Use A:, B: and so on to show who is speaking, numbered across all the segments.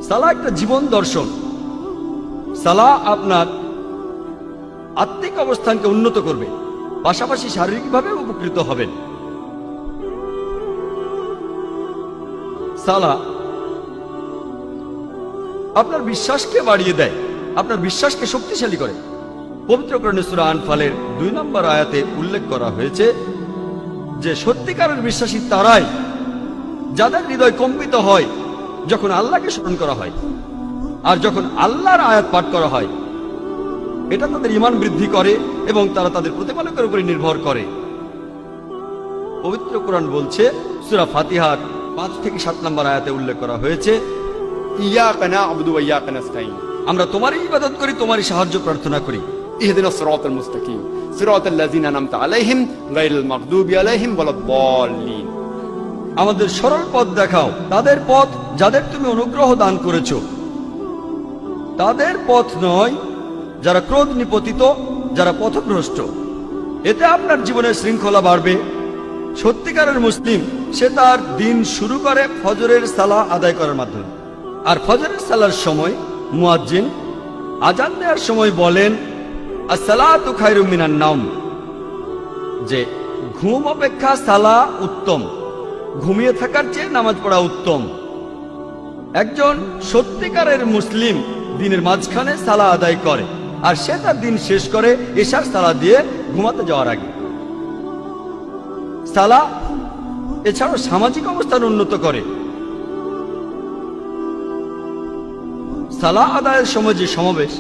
A: সালাহ একটা জীবন দর্শন। সালাহ আপনার আত্মিক অবস্থানকে উন্নত করবে, পাশাপাশি শারীরিকভাবে উপকৃত হবেন। সালাহ আপনার বিশ্বাসকে বাড়িয়ে দেয়, আপনার বিশ্বাসকে শক্তিশালী করে। পবিত্র কোরআনে সূরা আনফালের 2 নম্বর আয়াতে উল্লেখ করা হয়েছে যে সত্যিকারের বিশ্বাসী তারাই যাদের হৃদয় কম্পিত হয় যখন আল্লাহকে স্মরণ করা হয়, আর যখন আল্লাহর আয়াত পাঠ করা হয়। এটা তাদের ঈমান বৃদ্ধি করে এবং তারা তাদের প্রতিপালকের উপরে নির্ভর করে। পবিত্র কোরআন বলছে, সূরা ফাতিহার 5 থেকে 7 নম্বর আয়াতে উল্লেখ করা হয়েছে,
B: ইয়াকা না'বুদু ওয়া ইয়াকা নাস্তাঈন,
A: আমরা তোমারই ইবাদত করি, তোমারই সাহায্য প্রার্থনা করি।
B: ইহদিনাস সিরাতাল মুস্তাকিম, সিরাতাল লাযিনা আন'আমতা আলাইহিম গায়রিল মাগদুবি আলাইহিম ওয়ালাদ-দাল্লিন।
A: আমাদের সরল পথ দেখাও, তাদের পথ যাদের তুমি অনুগ্রহ দান করেছো, তাদের পথ নয় যারা ক্রোধ নিপতিত, যারা পথভ্রষ্ট। এতে আপনার জীবনের শৃঙ্খলা বাড়বে। সত্যিকারের মুসলিম সে তার দিন শুরু করে ফজরের সালাহ আদায় করার মাধ্যমে। আর ফজরের সালার সময় মুয়াজ্জিন আজান দেওয়ার সময় বলেন, আসসালাতু খায়রুম মিনান নাওম, যে ঘুম অপেক্ষা সালাহ উত্তম, ঘুমিয়ে থাকার চেয়ে নামাজ পড়া উত্তম। একজন সত্যিকারের মুসলিম দিনের মাঝখানে সালাহ আদায় করে, আর সে তার দিন শেষ করে এশার সালাহ দিয়ে ঘুমাতে যাওয়ার আগে। সালাহ এছাড়াও সামাজিক অবস্থান উন্নত করে। সালাহ আদায়ের সময় যে সমাবেশ,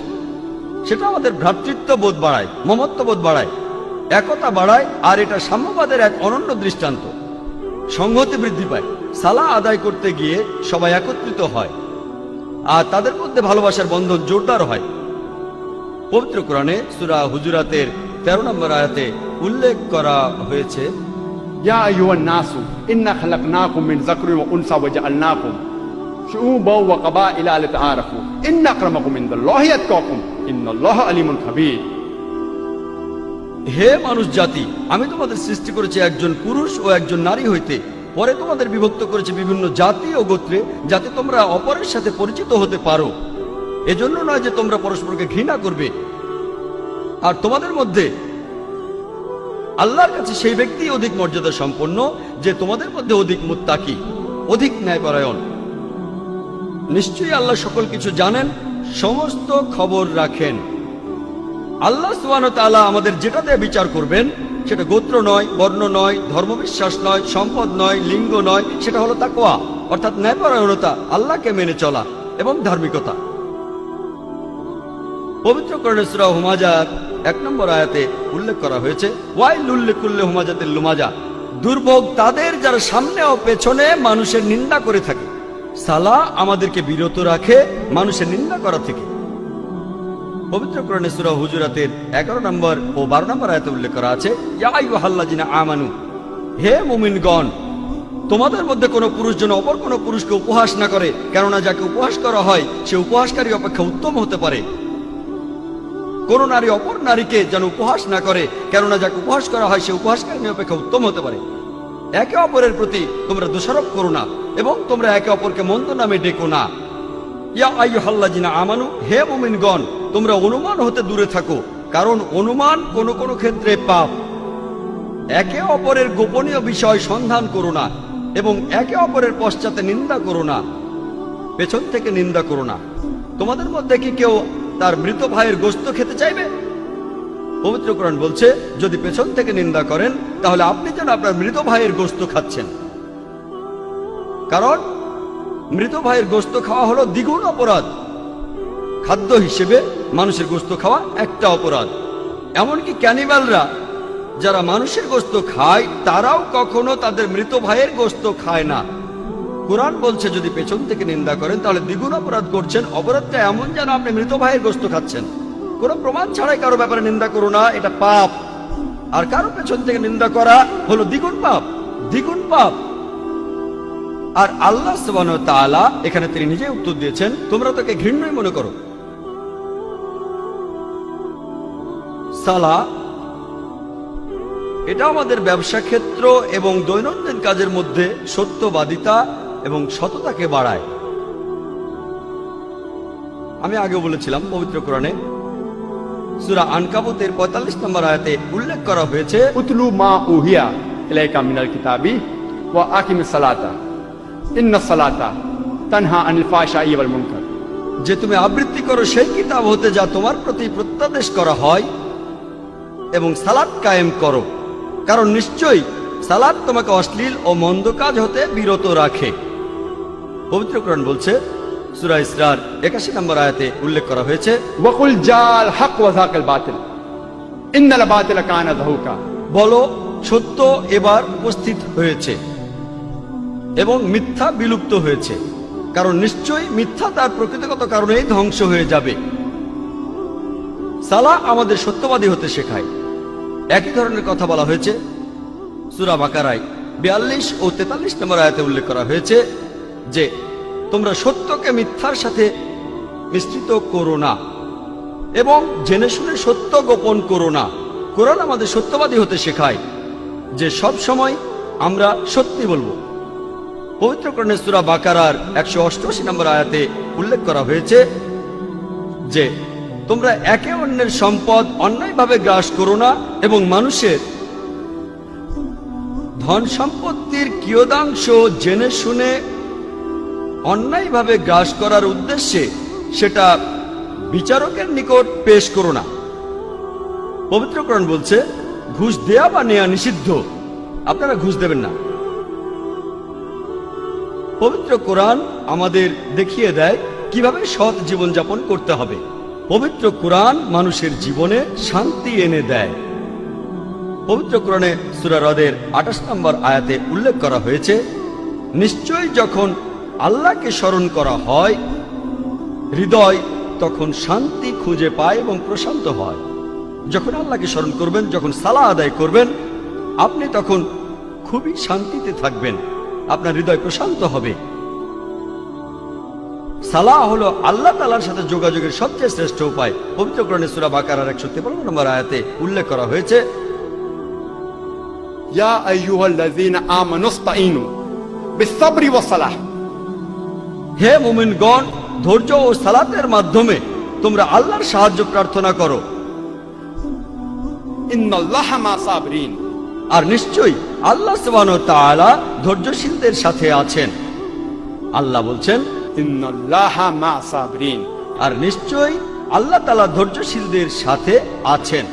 A: সেটা আমাদের ভ্রাতৃত্ববোধ বাড়ায়, মমত্ববোধ বাড়ায়, একতা বাড়ায়, আর এটা সাম্যবাদের এক অনন্য দৃষ্টান্ত। সংহতি বৃদ্ধি পায়। সালাহ আদায় করতে গিয়ে সবাই একত্রিত হয়, আর তাদের মধ্যে ভালোবাসার বন্ধন জোরদার হয়। পবিত্র কোরআনে সূরা হুজুরাতের 13 নম্বর আয়াতে উল্লেখ করা হয়েছে,
B: ইয়া আইয়ুহান নাসু ইন্না খালাকনাকুম মিন যাকরিন ওয়া উনসা ওয়া জাআলনাকুম শুউবান ওয়া কাবাইলা লিতাআরাফু ইন্না আকরামাকুম ইনদাল্লাহি আতকাকুম ইন্নাল্লাহা আলিমুন খাবীর।
A: হে মানুষ জাতি, আমি তোমাদের সৃষ্টি করেছি একজন পুরুষ ও একজন নারী হইতে, পরে তোমাদের বিভক্ত করেছি বিভিন্ন জাতি ও গোত্রে, যাতে তোমরা অপরের সাথে পরিচিত হতে পারো। এজন্য নয় যে তোমরা পরস্পরকে ঘৃণা করবে। আর তোমাদের মধ্যে আল্লাহর কাছে সেই ব্যক্তি অধিক মর্যাদা সম্পন্ন যে তোমাদের মধ্যে অধিক মুত্তাকি, অধিক ন্যায়পরায়ণ। নিশ্চয়ই আল্লাহ সকল কিছু জানেন, সমস্ত খবর রাখেন। আল্লাহ সুবহানাহু ওয়া তাআলা আমাদের যেটা দিয়ে বিচার করবেন, সেটা গোত্র নয়, বর্ণ নয়, ধর্মবিশ্বাস নয়, সম্পদ নয়, লিঙ্গ নয়, সেটা হলো তাকওয়া, অর্থাৎ ন্যায়পরায়ণতা, আল্লাহকে মেনে চলা এবং ধার্মিকতা। পবিত্র কোরআনে সূরা হুমাজার 1 নম্বর আয়াতে উল্লেখ করা হয়েছে, ওয়াইলুল লিকুল্লি হুমাজাতিল লুমাজা, দুর্ভোগ তাদের যারা সামনে ও পেছনে মানুষের নিন্দা করে থাকে। সালাহ আমাদেরকে বিরত রাখে মানুষের নিন্দা করা থেকে। পবিত্র কোরআনে সূরা হুজুরাতের 11 নম্বর ও 12 নম্বর আয়াতে উল্লেখ করা আছে, ইয়া আইয়ুহাল্লাযিনা আমানু, হে মুমিনগণ, তোমাদের মধ্যে কোনো পুরুষ যেন অপর কোনো পুরুষকে উপহাস না করে, কেননা যাকে উপহাস করা হয় সে উপহাসকারী অপেক্ষা উত্তম হতে পারে। কোন নারী অপর নারীকে যেন উপহাস না করে, কেননা যাকে উপহাস করা হয় সে উপহাসকারী অপেক্ষা উত্তম হতে পারে। একে অপরের প্রতি তোমরা দোষারোপ করো না, এবং তোমরা একে অপরকে মন্দ নামে ডেকো না। ইয়া আইয়ুহাল্লাযিনা আমানু, হে মুমিনগণ, তোমরা অনুমান হতে দূরে থাকো, কারণ অনুমান কোন কোন ক্ষেত্রে পাপ। একে অপরের গোপনীয় বিষয় সন্ধান করো না, এবং একে অপরের পশ্চাতে নিন্দা করো না, পেছন থেকে নিন্দা করো না। তোমাদের মধ্যে কি কেউ তার মৃত ভাইয়ের গোশত খেতে চাইবে? পবিত্র কোরআন বলছে, যদি পেছন থেকে নিন্দা করেন তাহলে আপনি যেন আপনার মৃত ভাইয়ের গোশত খাচ্ছেন। কারণ মৃত ভাইয়ের গোশত খাওয়া হলো দ্বিগুণ অপরাধ। খাদ্য হিসেবে মানুষের গোশত খাওয়া একটা অপরাধ। এমনকি ক্যানিবালরা যারা মানুষের গোশত খায়, তারাও কখনো তাদের মৃত ভাইয়ের গোশত খায় না। কোরআন বলছে, যদি পেছন থেকে নিন্দা করেন তাহলে দ্বিগুণ অপরাধ করছেন। অপরাধটা এমন যেন আপনি মৃত ভাইয়ের গোশত খাচ্ছেন। কোনো প্রমাণ ছাড়াই কারো ব্যাপারে নিন্দা করো না, এটা পাপ। আর কারো পেছন থেকে নিন্দা করা হলো দ্বিগুণ পাপ, দ্বিগুণ পাপ। আর আল্লাহ সুবহানাহু ওয়া তাআলা এখানে তিনি নিজেই উত্তর দিয়েছেন, তোমরা তাকে ঘৃণ্যই মনে করো। সালাহ এটা আমাদের ব্যবসা ক্ষেত্র এবং দৈনন্দিন কাজের মধ্যে সত্যবাদিতা এবং সততাকে বাড়ায়। আমি আগে বলেছিলাম পবিত্র কোরআনে সূরা আনকাবুতের 45 নম্বর আয়াতে উল্লেখ করা হয়েছে
B: उतलू मा उहिया इलैका मिनल किताबी व आकिमिस सलाता इन्नस सलाता तन्हा अनिल फाहशाई वल मुनकर।
A: যে তুমি আবৃত্তি করো সেই কিতাব হতে যা তোমার প্রতি প্রত্যাদেশ করা হয় এবং সালাত কায়েম করো, কারণ নিশ্চয়ই সালাত তোমাকে অশ্লীল ও মন্দ কাজ হতে বিরত রাখে। পবিত্র কোরআন বলছে সূরা ইসরার 81 নম্বর আয়াতে উল্লেখ করা হয়েছে
B: वकुल जाल हक व जाकल बातिल इन्नल बातिल काना ज़हूका।
A: বলো সত্য এবার উপস্থিত হয়েছে এবং মিথ্যা বিলুপ্ত হয়েছে, কারণ নিশ্চয়ই মিথ্যা তার প্রকৃতিগত কারণেই ধ্বংস হয়ে যাবে। সালাহ আমাদের সত্যবাদী হতে শেখায়। একই ধরনের কথা বলা হয়েছে সূরা বাকারায় 42 ও 43 নম্বর আয়াতে উল্লেখ করা হয়েছে যে তোমরা সত্যকে মিথ্যার সাথে মিশ্রিত করো না এবং জেনে শুনে সত্য গোপন করো না। কোরআন আমাদের সত্যবাদী হতে শেখায় যে সব সময় আমরা সত্যি বলবো। পবিত্র কোরআনে সূরা বাকারার 188 নম্বর আয়াতে উল্লেখ করা হয়েছে যে তোমরা একে অন্যের সম্পদ অন্যায়ভাবে গ্রাস করো না এবং মানুষের ধন সম্পত্তির কিয়দাংশ জেনে শুনে অন্যায়ভাবে গ্রাস করার উদ্দেশ্যে সেটা বিচারকের নিকট পেশ করো না। পবিত্র কোরআন বলছে ঘুষ দেয়া বা নেয়া নিষিদ্ধ, আপনারা ঘুষ দেবেন না। পবিত্র কোরআন আমাদের দেখিয়ে দেয় কিভাবে সৎ জীবনযাপন করতে হবে। পবিত্র কোরআন মানুষের জীবনে শান্তি এনে দেয়। পবিত্র কোরআনে সূরা রদের 28 নম্বর আয়াতে উল্লেখ করা হয়েছে নিশ্চয়ই যখন আল্লাহকে স্মরণ করা হয় হৃদয় তখন শান্তি খুঁজে পায় এবং প্রশান্ত হয়। যখন আল্লাহকে স্মরণ করবেন, যখন সালাহ আদায় করবেন, আপনি তখন খুবই শান্তিতে থাকবেন, আপনার হৃদয় প্রশান্ত হবে। সালাহ হলো আল্লাহ তাআলার সাথে যোগাযোগের সবচেয়ে শ্রেষ্ঠ উপায়। পবিত্র কোরআনে সূরা বাকারার 153 নম্বর আয়াতে উল্লেখ করা হয়েছে
B: या अय्युहल्लज़ीना आमनुस्ताईनु बिस्सब्रि वस्सलाह।
A: হে মুমিনগণ, ধৈর্য ও সালাতের মাধ্যমে তোমরা আল্লাহর সাহায্য প্রার্থনা করো।
B: इन्नल्लाहा मा साबिरीन।
A: আর নিশ্চয়ই আল্লাহ সুবহানাহু ওয়া তাআলা ধৈর্যশীলদের সাথে আছেন। আল্লাহ বলছেন
B: इन्नल्लाहा मा साबिरीन।
A: আর নিশ্চয়ই আল্লাহ তাআলা ধৈর্যশীলদের সাথে আছেন।